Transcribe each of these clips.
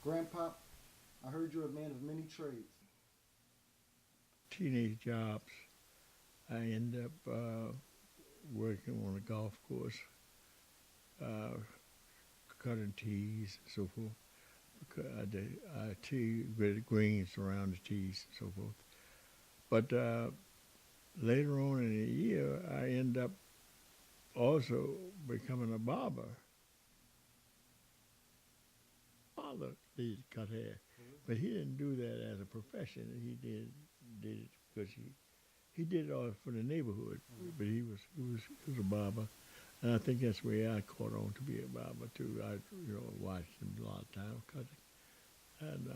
Grandpa, I heard you're a man of many trades. Teenage jobs. I end up working on a golf course, uh, cutting tees and so forth. I tee with greens around the tees and so forth. But later on in the year, I end up also becoming a barber. Father did cut hair, but he didn't do that as a profession. He did it because he did it all for the neighborhood. But he was a barber, and I think that's where I caught on to be a barber too. I watched him a lot of time cutting, and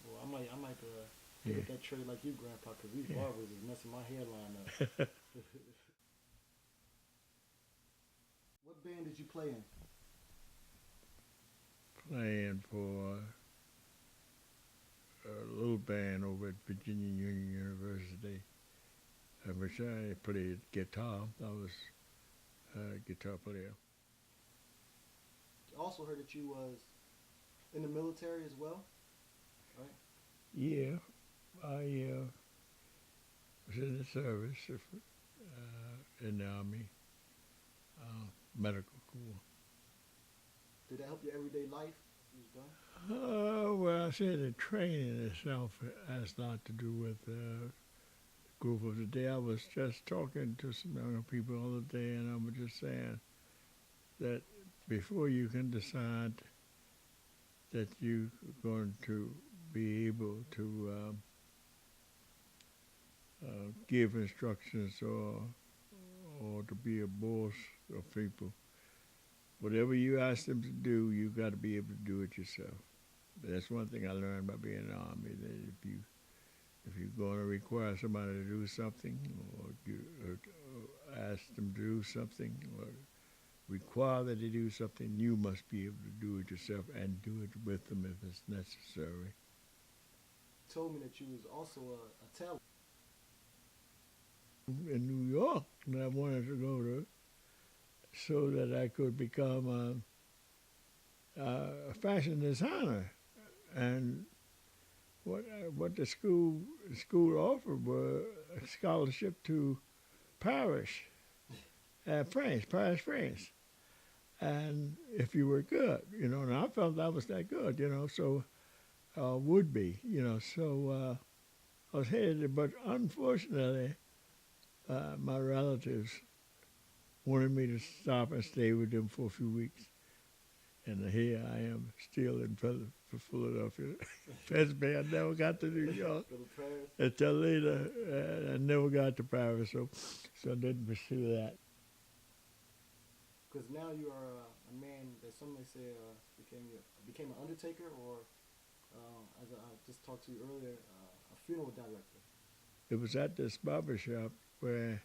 Well, I might pick yeah. up that trade like you, Grandpa, because these Yeah. barbers is messing my hairline up. What band did you play in? Playing for a little band over at Virginia Union University, which I played guitar. I was a guitar player. I also heard that you was in the military as well, right? Yeah, I was in the service in the Army, medical corps. Did that help your everyday life? You was done? Well, I said the training itself has a lot to do with group of the day. I was just talking to some younger people the other day, and I was just saying that before you can decide that you're going to be able to give instructions or to be a boss of people, whatever you ask them to do, you got to be able to do it yourself. That's one thing I learned by being in the army. That if you're going to require somebody to do something, or ask them to do something, or require that they do something, you must be able to do it yourself and do it with them if it's necessary. You told me that you was also a tailor. In New York, and I wanted to go to so that I could become a fashion designer. And what the school offered was a scholarship to Paris, Paris, France. And if you were good, and I felt I was that good, so would be, so I was headed, but unfortunately, my relatives wanted me to stop and stay with them for a few weeks. And here I am still in Philadelphia, Pennsylvania. I never got to New York until later. I never got to Paris, so I didn't pursue that. Because now you are a man that some may say became an undertaker, or as I just talked to you earlier, a funeral director. It was at this barber shop where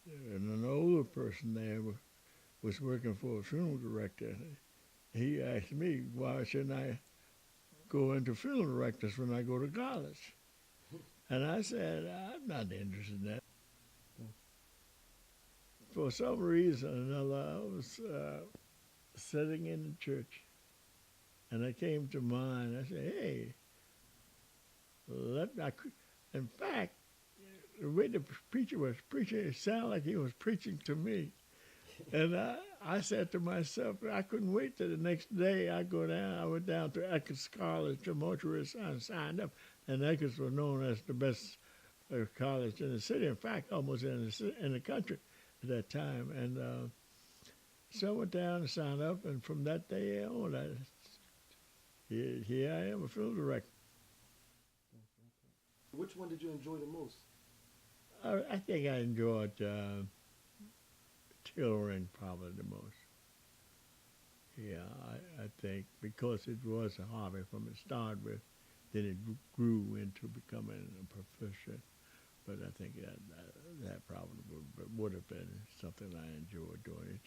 an older person there was working for a funeral director. He asked me, why shouldn't I go into funeral directors when I go to college? And I said, I'm not interested in that. For some reason or another, I was sitting in the church, and it came to mind. I said, hey, in fact, the way the preacher was preaching, it sounded like he was preaching to me. And I said to myself, I couldn't wait till the next day. I went down to Eckers College, to mortuary and signed up. And Eckers was known as the best college in the city. In fact, almost in the country at that time. And so I went down and signed up. And from that day on, here I am, a film director. Which one did you enjoy the most? I think I enjoyed tailoring probably the most. Yeah, I think because it was a hobby from the start with, then it grew into becoming a profession. But I think that probably would have been something I enjoyed doing.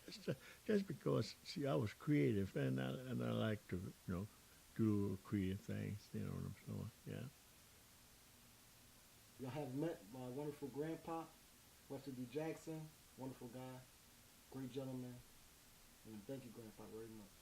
Just because, see, I was creative and I like to do creative things. You know what I'm saying? Yeah. You have met my wonderful grandpa, Webster D. Jackson, wonderful guy, great gentleman, and thank you, Grandpa, very much.